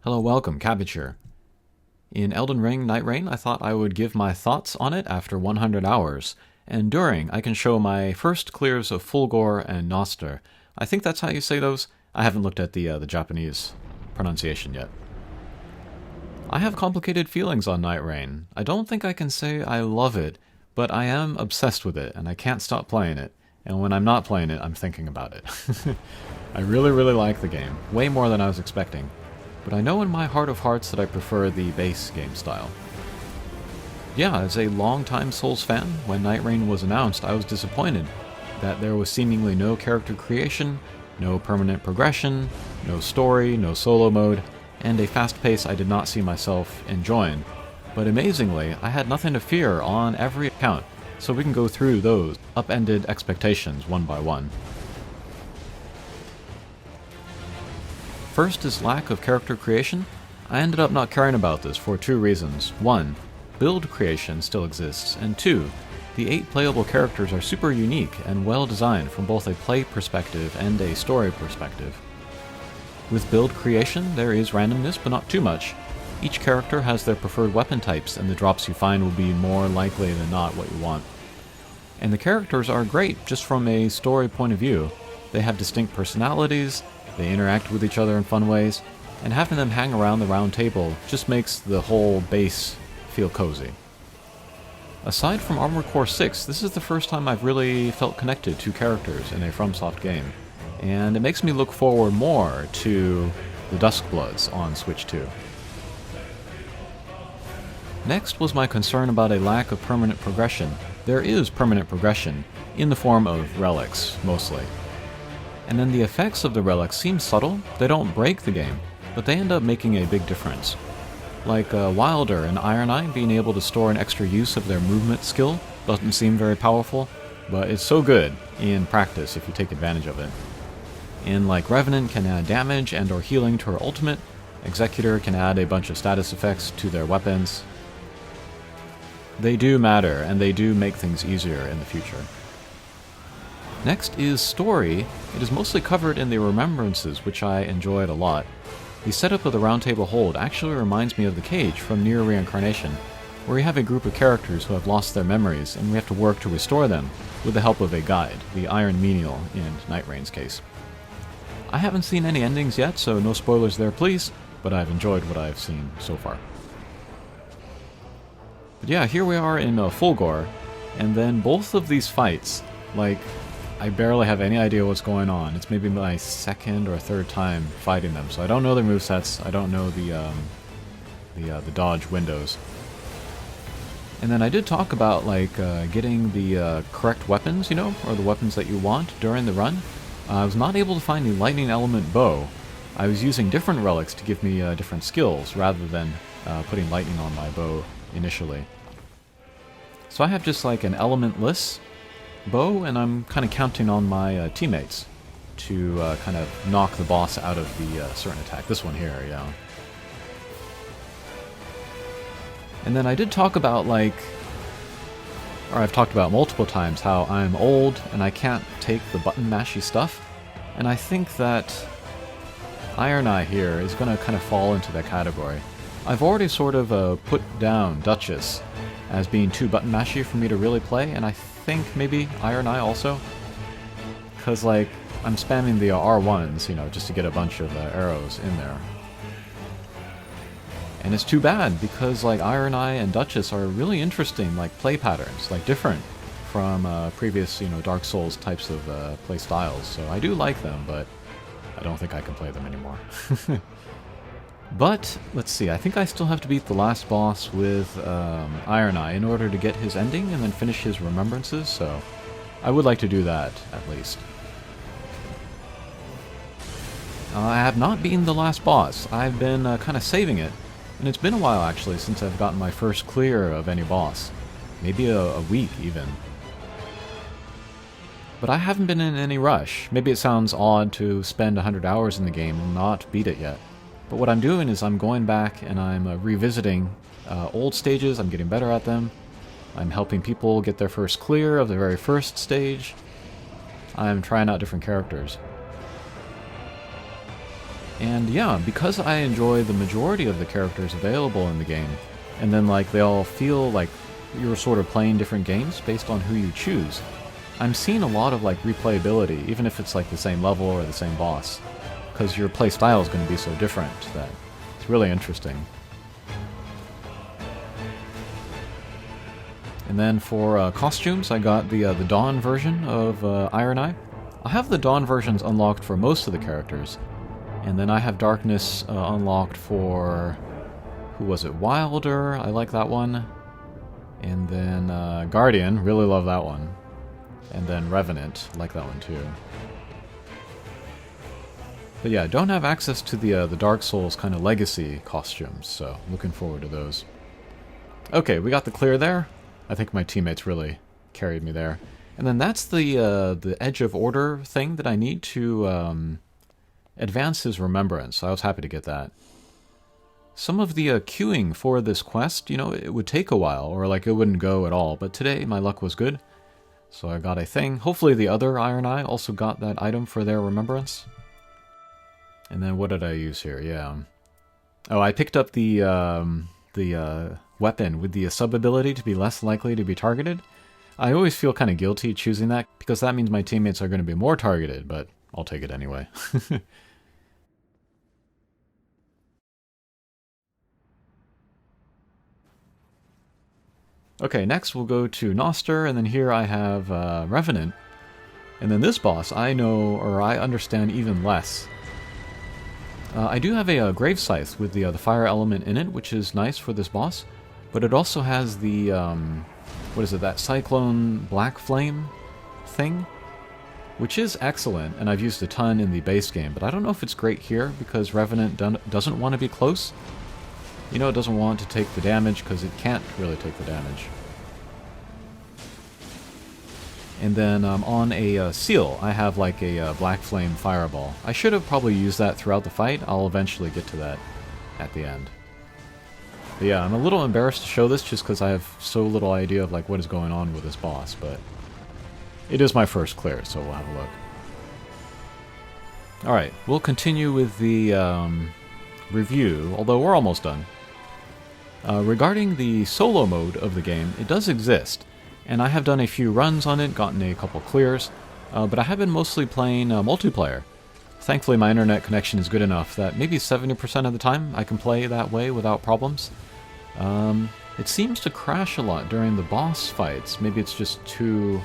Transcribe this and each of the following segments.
Hello, welcome, Cabbage here. In Elden Ring Nightreign, I thought I would give my thoughts on it after 100 hours, and during I can show my first clears of Fulghor and Noster. I think that's how you say those. I haven't looked at the Japanese pronunciation yet. I have complicated feelings on Nightreign. I don't think I can say I love it, but I am obsessed with it, and I can't stop playing it. And when I'm not playing it, I'm thinking about it. I really like the game, way more than I was expecting. But I know in my heart of hearts that I prefer the base game style. Yeah, as a long-time Souls fan, when Nightreign was announced, I was disappointed that there was seemingly no character creation, no permanent progression, no story, no solo mode, and a fast pace I did not see myself enjoying. But amazingly, I had nothing to fear on every account, so we can go through those upended expectations one by one. First is lack of character creation. I ended up not caring about this for two reasons. One, build creation still exists, and two, the 8 playable characters are super unique and well designed from both a play perspective and a story perspective. With build creation, there is randomness, but not too much. Each character has their preferred weapon types, and the drops you find will be more likely than not what you want. And the characters are great just from a story point of view. They have distinct personalities, they interact with each other in fun ways, and having them hang around the round table just makes the whole base feel cozy. Aside from Armored Core 6, this is the first time I've really felt connected to characters in a FromSoft game, and it makes me look forward more to the Duskbloods on Switch 2. Next was my concern about a lack of permanent progression. There is permanent progression, in the form of relics, mostly. And then the effects of the relics seem subtle. They don't break the game, but they end up making a big difference. Like Wilder and Iron Eye being able to store an extra use of their movement skill doesn't seem very powerful, but it's so good in practice if you take advantage of it. And like Revenant can add damage and or healing to her ultimate, Executor can add a bunch of status effects to their weapons. They do matter, and they do make things easier in the future. Next is story. It is mostly covered in the Remembrances, which I enjoyed a lot. The setup of the Round Table Hold actually reminds me of The Cage from Near Reincarnation, where you have a group of characters who have lost their memories, and we have to work to restore them with the help of a guide, the Iron Menial in Nightreign's case. I haven't seen any endings yet, so no spoilers there please, but I've enjoyed what I've seen so far. But yeah, here we are in Fulghor, and then both of these fights, like, I barely have any idea what's going on. It's maybe my second or third time fighting them, so I don't know their movesets, I don't know the dodge windows. And then I did talk about, like, getting the correct weapons, you know, or the weapons that you want during the run. I was not able to find the lightning element bow. I was using different relics to give me different skills, rather than putting lightning on my bow initially. So I have just like an elementless bow, and I'm kind of counting on my teammates to kind of knock the boss out of the certain attack. This one here, yeah. And then I did talk about, like, or I've talked about multiple times, how I'm old and I can't take the button mashy stuff, and I think that Iron Eye here is going to kind of fall into that category. I've already sort of put down Duchess as being too button mashy for me to really play, and I think maybe Iron Eye also, because, like, I'm spamming the R1s, you know, just to get a bunch of arrows in there. And it's too bad, because, like, Iron Eye and Duchess are really interesting, like, play patterns, like, different from previous, you know, Dark Souls types of play styles. So I do like them, but I don't think I can play them anymore. But, let's see, I think I still have to beat the last boss with Iron Eye in order to get his ending and then finish his Remembrances, so I would like to do that, at least. I have not beaten the last boss. I've been kind of saving it, and it's been a while, actually, since I've gotten my first clear of any boss. Maybe a week, even. But I haven't been in any rush. Maybe it sounds odd to spend 100 hours in the game and not beat it yet. But what I'm doing is I'm going back and I'm revisiting old stages. I'm getting better at them. I'm helping people get their first clear of the very first stage. I'm trying out different characters. And yeah, because I enjoy the majority of the characters available in the game, and then like they all feel like you're sort of playing different games based on who you choose, I'm seeing a lot of like replayability, even if it's like the same level or the same boss, because your play style is going to be so different that it's really interesting. And then for costumes, I got the Dawn version of Iron Eye. I have the Dawn versions unlocked for most of the characters, and then I have Darkness unlocked for, who was it, Wilder, I like that one. And then Guardian, really love that one. And then Revenant, like that one too. But yeah, don't have access to the Dark Souls kind of legacy costumes, so looking forward to those. Okay, we got the clear there. I think my teammates really carried me there. And then that's the Edge of Order thing that I need to advance his remembrance, so I was happy to get that. Some of the queuing for this quest, you know, it would take a while, or like it wouldn't go at all, but today my luck was good, so I got a thing. Hopefully the other Iron Eye also got that item for their remembrance. And then what did I use here? Yeah. Oh, I picked up the weapon with the sub-ability to be less likely to be targeted. I always feel kind of guilty choosing that, because that means my teammates are going to be more targeted, but I'll take it anyway. Okay, next we'll go to Noster, and then here I have Revenant. And then this boss I know, or I understand even less. I do have a Grave Scythe with the fire element in it, which is nice for this boss. But it also has the, what is it, that Cyclone Black Flame thing? Which is excellent, and I've used a ton in the base game, but I don't know if it's great here, because Revenant doesn't want to be close. You know, it doesn't want to take the damage, because it can't really take the damage. And then on a seal, I have like a Black Flame Fireball. I should have probably used that throughout the fight. I'll eventually get to that at the end. But yeah, I'm a little embarrassed to show this just because I have so little idea of like what is going on with this boss, but it is my first clear, so we'll have a look. Alright, we'll continue with the review, although we're almost done. Regarding the solo mode of the game, it does exist, and I have done a few runs on it, gotten a couple clears, but I have been mostly playing multiplayer. Thankfully my internet connection is good enough that maybe 70% of the time I can play that way without problems. It seems to crash a lot during the boss fights, maybe it's just too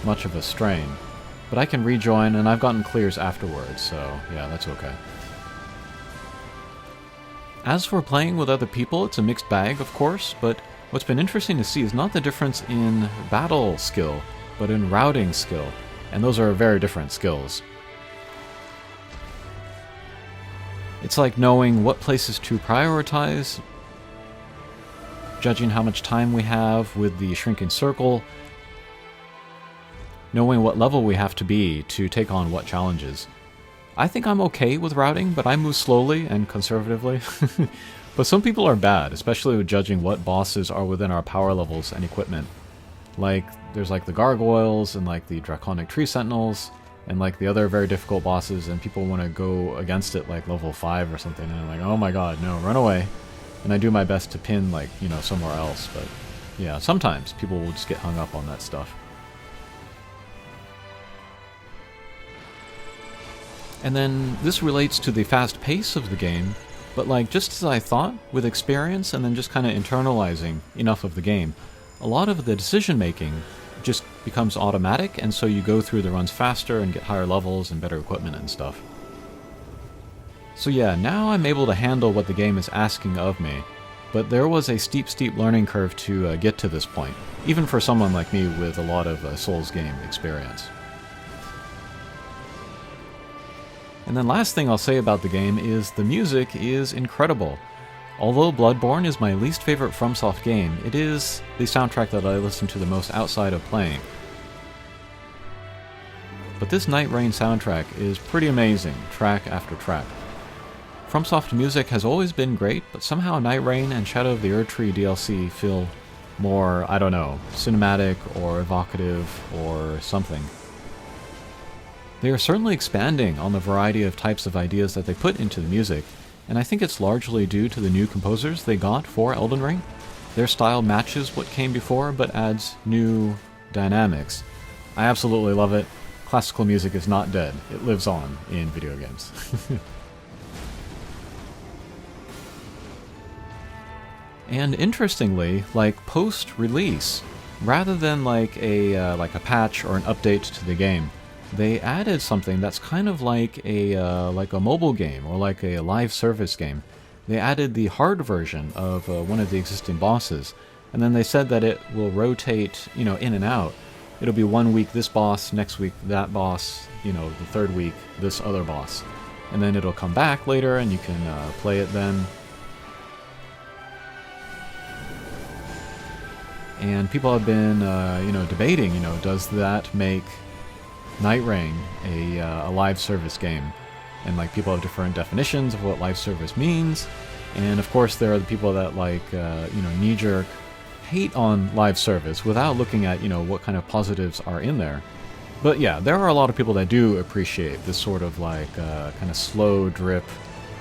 much of a strain. But I can rejoin, and I've gotten clears afterwards, so yeah, that's okay. As for playing with other people, it's a mixed bag, of course, but what's been interesting to see is not the difference in battle skill, but in routing skill, and those are very different skills. It's like knowing what places to prioritize, judging how much time we have with the shrinking circle, knowing what level we have to be to take on what challenges. I think I'm okay with routing, but I move slowly and conservatively. But some people are bad, especially with judging what bosses are within our power levels and equipment. Like, there's like the gargoyles and like the draconic tree sentinels, and like the other very difficult bosses, and people want to go against it like level 5 or something, and I'm like, oh my god, no, run away. And I do my best to pin like, you know, somewhere else, but yeah, sometimes people will just get hung up on that stuff. And then this relates to the fast pace of the game, but like just as I thought, with experience and then just kind of internalizing enough of the game, a lot of the decision making just becomes automatic, and so you go through the runs faster and get higher levels and better equipment and stuff. So yeah, now I'm able to handle what the game is asking of me, but there was a steep learning curve to get to this point, even for someone like me with a lot of Souls game experience. And then last thing I'll say about the game is the music is incredible. Although Bloodborne is my least favorite FromSoft game, it is the soundtrack that I listen to the most outside of playing. But this Nightreign soundtrack is pretty amazing, track after track. FromSoft music has always been great, but somehow Nightreign and Shadow of the Erdtree DLC feel more, I don't know, cinematic or evocative or something. They are certainly expanding on the variety of types of ideas that they put into the music, and I think it's largely due to the new composers they got for Elden Ring. Their style matches what came before, but adds new dynamics. I absolutely love it. Classical music is not dead. It lives on in video games. And interestingly, like post-release, rather than like a patch or an update to the game, they added something that's kind of like a mobile game or like a live service game. They added the hard version of one of the existing bosses, and then they said that it will rotate, in and out. It'll be 1 week this boss, next week that boss, the third week this other boss, and then it'll come back later, and you can play it then. And people have been, debating, does that make Nightreign a live service game? And like people have different definitions of what live service means. And of course, there are the people that knee-jerk hate on live service without looking at, what kind of positives are in there. But yeah, there are a lot of people that do appreciate this sort of kind of slow drip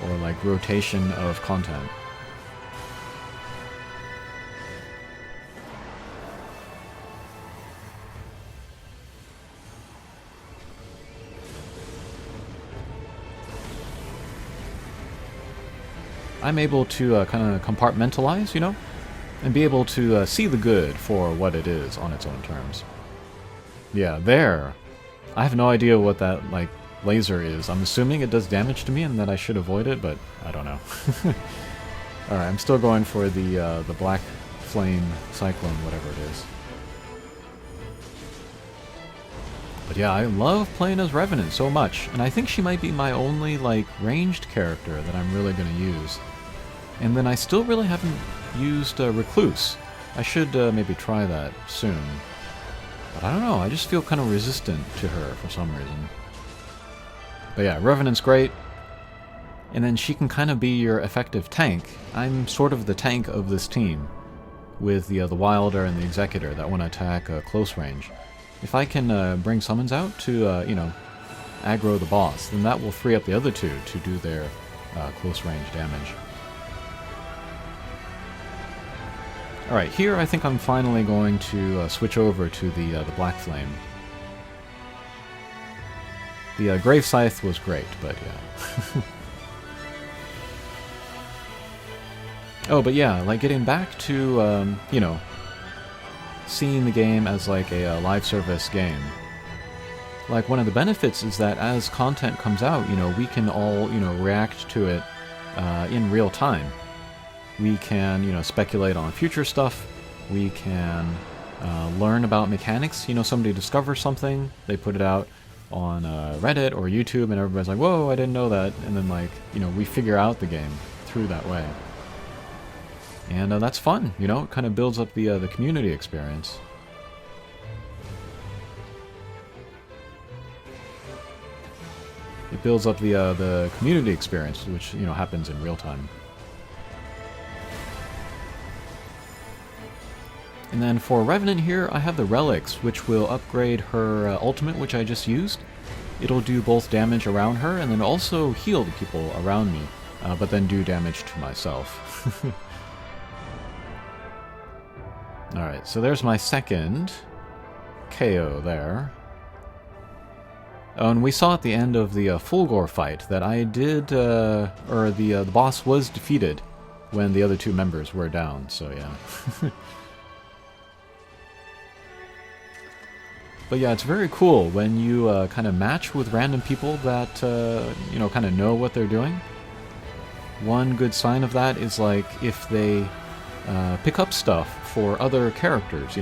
or like rotation of content. I'm able to kind of compartmentalize, and be able to see the good for what it is on its own terms. Yeah, there. I have no idea what that, laser is. I'm assuming it does damage to me and that I should avoid it, but I don't know. Alright, I'm still going for the black flame cyclone, whatever it is. But yeah, I love playing as Revenant so much, and I think she might be my only, ranged character that I'm really going to use. And then I still really haven't used Recluse. I should maybe try that soon. But I don't know, I just feel kind of resistant to her for some reason. But yeah, Revenant's great. And then she can kind of be your effective tank. I'm sort of the tank of this team, with the Wilder and the Executor that want to attack close range. If I can bring summons out to, aggro the boss, then that will free up the other two to do their close range damage. Alright, here I think I'm finally going to switch over to the Black Flame. The Grave Scythe was great, but yeah. Oh, but yeah, getting back to, seeing the game as a live service game. One of the benefits is that as content comes out, we can all, react to it in real time. We can, speculate on future stuff. We can learn about mechanics. Somebody discovers something, they put it out on Reddit or YouTube, and everybody's like, whoa, I didn't know that. And then, we figure out the game through that way. And that's fun, it kind of builds up the community experience. It builds up the community experience, which, happens in real time. And then for Revenant here, I have the Relics, which will upgrade her ultimate, which I just used. It'll do both damage around her, and then also heal the people around me, but then do damage to myself. Alright, so there's my second KO there. Oh, and we saw at the end of the Fulghor fight that I did, the boss was defeated when the other two members were down, so yeah. But yeah, it's very cool when you kind of match with random people that, kind of know what they're doing. One good sign of that is if they pick up stuff for other characters,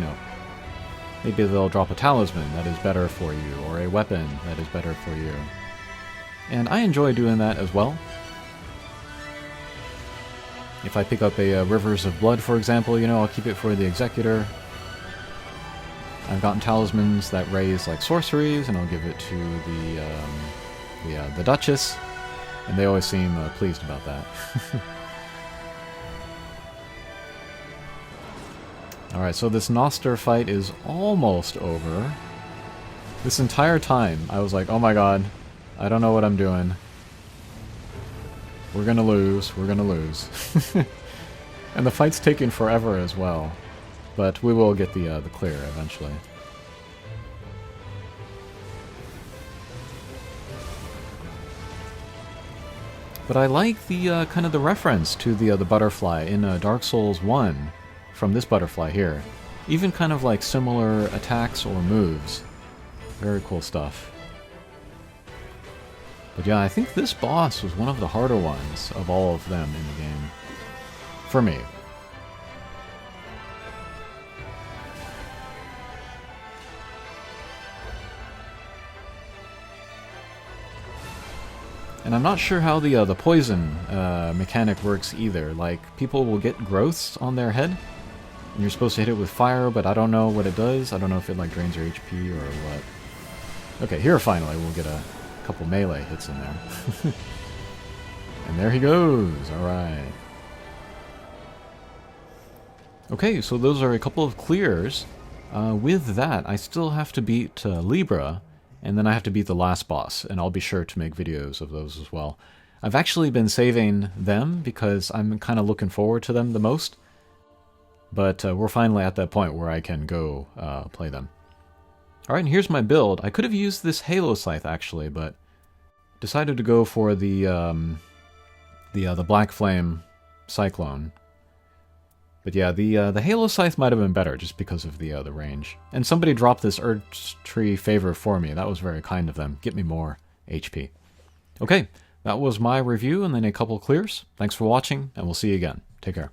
Maybe they'll drop a talisman that is better for you, or a weapon that is better for you. And I enjoy doing that as well. If I pick up a Rivers of Blood, for example, I'll keep it for the Executor. I've gotten talismans that raise sorceries, and I'll give it to the Duchess, and they always seem pleased about that. Alright, so this Noster fight is almost over. This entire time, I was like, oh my god, I don't know what I'm doing. We're gonna lose, we're gonna lose. And the fight's taking forever as well. But we will get the clear eventually. But I like the kind of the reference to the butterfly in Dark Souls 1 from this butterfly here. Even kind of like similar attacks or moves. Very cool stuff. But yeah, I think this boss was one of the harder ones of all of them in the game. For me. And I'm not sure how the poison mechanic works either. Like, people will get growths on their head, and you're supposed to hit it with fire, but I don't know what it does. I don't know if it like drains your HP or what. Okay, here finally we'll get a couple melee hits in there. And there he goes, alright. Okay, so those are a couple of clears. With that, I still have to beat Libra, and then I have to beat the last boss, and I'll be sure to make videos of those as well. I've actually been saving them because I'm kind of looking forward to them the most. But we're finally at that point where I can go play them. Alright, and here's my build. I could have used this Halo Scythe actually, but decided to go for the Black Flame Cyclone. But yeah, the Halo Scythe might have been better just because of the range. And somebody dropped this Earth Tree favor for me. That was very kind of them. Get me more HP. Okay, that was my review and then a couple clears. Thanks for watching, and we'll see you again. Take care.